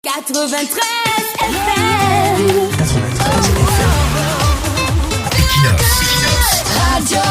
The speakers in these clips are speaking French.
93 FM. 93 Equinox Radio.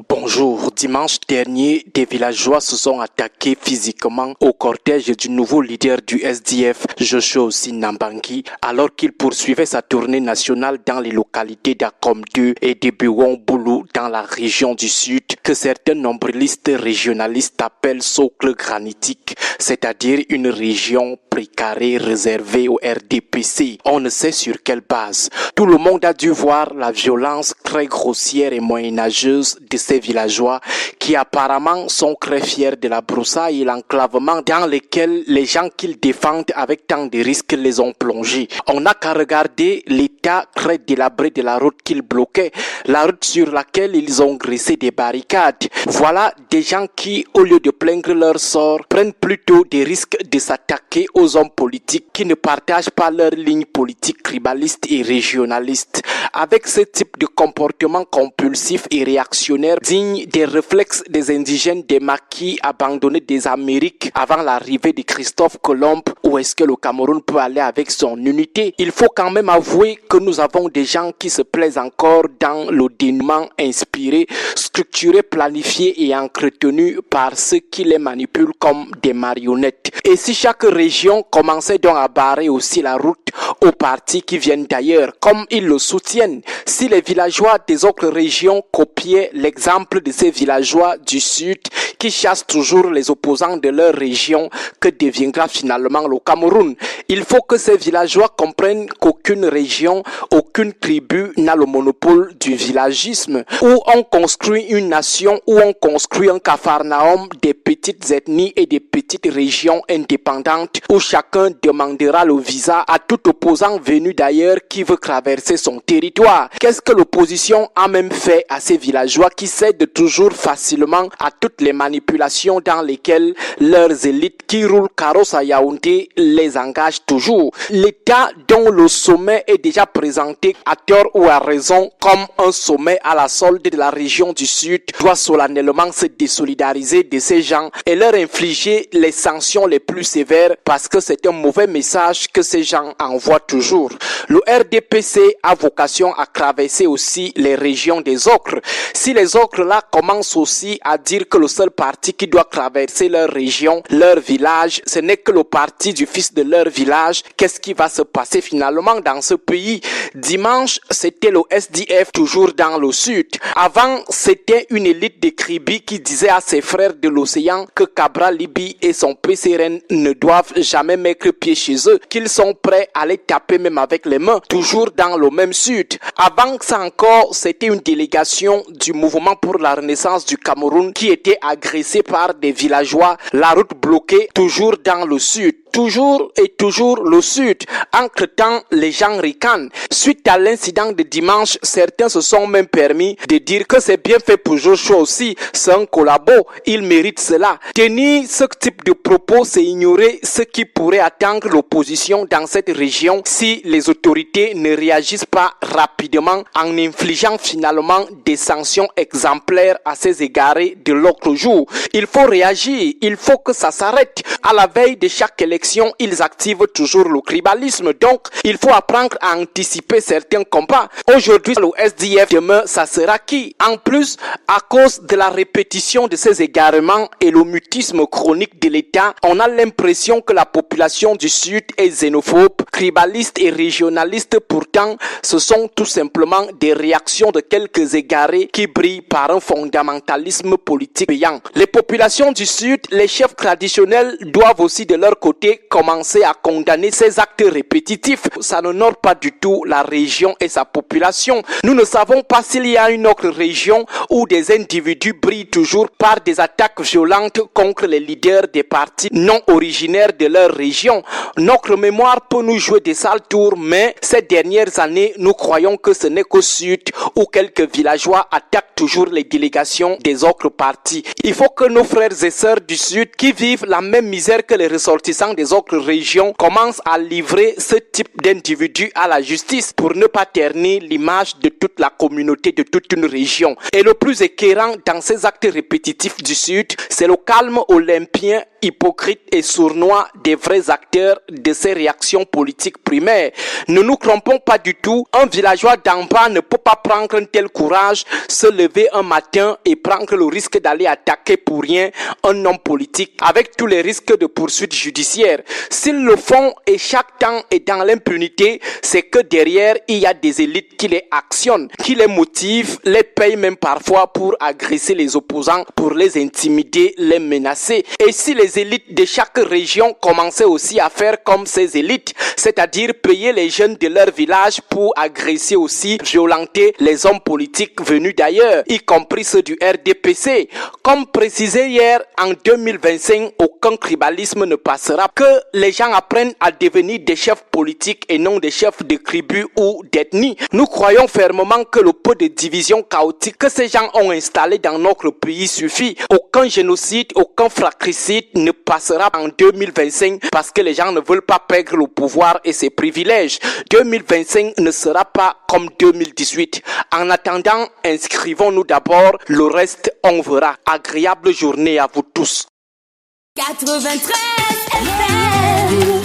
Bonjour, dimanche dernier, des villageois se sont attaqués physiquement au cortège du nouveau leader du SDF, Joshua Nambangi, alors qu'il poursuivait sa tournée nationale dans les localités d'Akom 2 et de Bewon-Boulou dans la région du Sud, que certains nombrilistes régionalistes appellent socle granitique, c'est-à-dire une région précarée réservée au RDPC. On ne sait sur quelle base. Tout le monde a dû voir la violence très grossière et moyenâgeuse de ces villageois qui apparemment sont très fiers de la broussaille et l'enclavement dans lesquels les gens qu'ils défendent avec tant de risques les ont plongés. On n'a qu'à regarder l'état très délabré de la route qu'ils bloquaient, la route sur laquelle ils ont dressé des barricades. Voilà des gens qui, au lieu de plaindre leur sort, prennent plutôt des risques de s'attaquer aux hommes politiques qui ne partagent pas leur ligne politique tribaliste et régionaliste. Avec ce type de comportement compulsif et réactionnaire digne des réflexes des indigènes des maquis abandonnés des Amériques avant l'arrivée de Christophe Colomb, où est-ce que le Cameroun peut aller avec son unité? Il faut quand même avouer que nous avons des gens qui se plaisent encore dans le dénouement inspiré, structuré, planifié et entretenu par ceux qui les manipulent comme des marionnettes. Et si chaque région commençait donc à barrer aussi la route aux partis qui viennent d'ailleurs, comme ils le soutiennent, si les villageois des autres régions copiaient l'exemple de ces villageois du Sud qui chassent toujours les opposants de leur région, que deviendra finalement le Cameroun? Il faut que ces villageois comprennent qu'aucune région, aucune tribu n'a le monopole du villagisme, où on construit une nation, où on construit un capharnaüm des petites ethnies et des petites régions indépendantes, où chacun demandera le visa à tout opposant venu d'ailleurs qui veut traverser son territoire. Qu'est-ce que l'opposition a même fait à ces villageois qui cèdent toujours facilement à toutes les manipulations dans lesquelles leurs élites qui roulent carrosse à Yaoundé les engagent toujours? L'État dont le sommet est déjà présenté à tort ou à raison comme un sommet à la solde de la région du Sud doit solennellement se désolidariser de ces gens et leur infliger les sanctions les plus sévères, parce que c'est un mauvais message que ces gens envoient toujours. Le RDPC a vocation à traverser aussi les régions des ocres. Si les ocres là commencent aussi à dire que le seul parti qui doit traverser leur région, leur village, ce n'est que le parti du fils de leur village, qu'est-ce qui va se passer finalement dans ce pays? Dimanche, c'était le SDF toujours dans le Sud. Avant, c'était une élite de Kribi qui disait à ses frères de l'océan que Cabral Libi et son PCRN ne doivent jamais mettre pied chez eux, qu'ils sont prêts à les taper même avec les mains, toujours dans le même Sud. Avant ça encore, c'était une délégation du mouvement pour la renaissance du Cameroun qui était agressée par des villageois, la route bloquée, toujours dans le Sud. Toujours et toujours le Sud. Entre-temps, les gens ricanent. Suite à l'incident de dimanche, certains se sont même permis de dire que c'est bien fait pour Joshua aussi. C'est un collabo. Il mérite cela. Tenir ce type de propos, c'est ignorer ce qui pourrait attendre l'opposition dans cette région si les autorités ne réagissent pas rapidement en infligeant finalement des sanctions exemplaires à ces égarés de l'autre jour. Il faut réagir. Il faut que ça s'arrête. À la veille de chaque élection, ils activent toujours le tribalisme. Donc, il faut apprendre à anticiper certains combats. Aujourd'hui, le SDF, demain, ça sera qui? En plus, à cause de la répétition de ces égarements et le mutisme chronique de l'État, on a l'impression que la population du Sud est xénophobe, tribaliste et régionaliste. Pourtant, ce sont tout simplement des réactions de quelques égarés qui brillent par un fondamentalisme politique payant. Les populations du Sud, les chefs traditionnels doivent aussi de leur côté commencer à condamner ces actes répétitifs. Ça n'honore pas du tout la région et sa population. Nous ne savons pas s'il y a une autre région où des individus brillent toujours par des attaques violentes contre les leaders des partis non originaires de leur région. Notre mémoire peut nous jouer des sales tours, mais ces dernières années, nous croyons que ce n'est qu'au sud où quelques villageois attaquent toujours les délégations des autres partis. Il faut que nos frères et sœurs du sud qui vivent la même misère que les ressortissants des autres régions commencent à livrer ce type d'individus à la justice pour ne pas ternir l'image de toute la communauté de toute une région. Et le plus écœurant dans ces actes répétitifs du sud, c'est le calme olympien, hypocrite et sournois des vrais acteurs de ces réactions politiques primaires. Ne nous trompons pas du tout, un villageois d'en bas ne peut pas prendre un tel courage, se lever un matin et prendre le risque d'aller attaquer pour rien un homme politique avec tous les risques de poursuites judiciaires. S'ils le font et chaque temps est dans l'impunité, c'est que derrière il y a des élites qui les actionnent, qui les motivent, les payent même parfois pour agresser les opposants, pour les intimider, les menacer. Et si les élites de chaque région commençaient aussi à faire comme ces élites, c'est-à-dire payer les jeunes de leur village pour agresser aussi, violenter les hommes politiques venus d'ailleurs, y compris ceux du RDPC. Comme précisé hier, en 2025, aucun tribalisme ne passera, que les gens apprennent à devenir des chefs politiques et non des chefs de tribus ou d'ethnie. Nous croyons fermement que le peu de divisions chaotiques que ces gens ont installé dans notre pays suffit. Aucun génocide, aucun fratricide ne passera en 2025 parce que les gens ne veulent pas perdre le pouvoir et ses privilèges. 2025 ne sera pas comme 2018. En attendant, inscrivons-nous d'abord, le reste on verra. Agréable journée à vous tous. 93 FM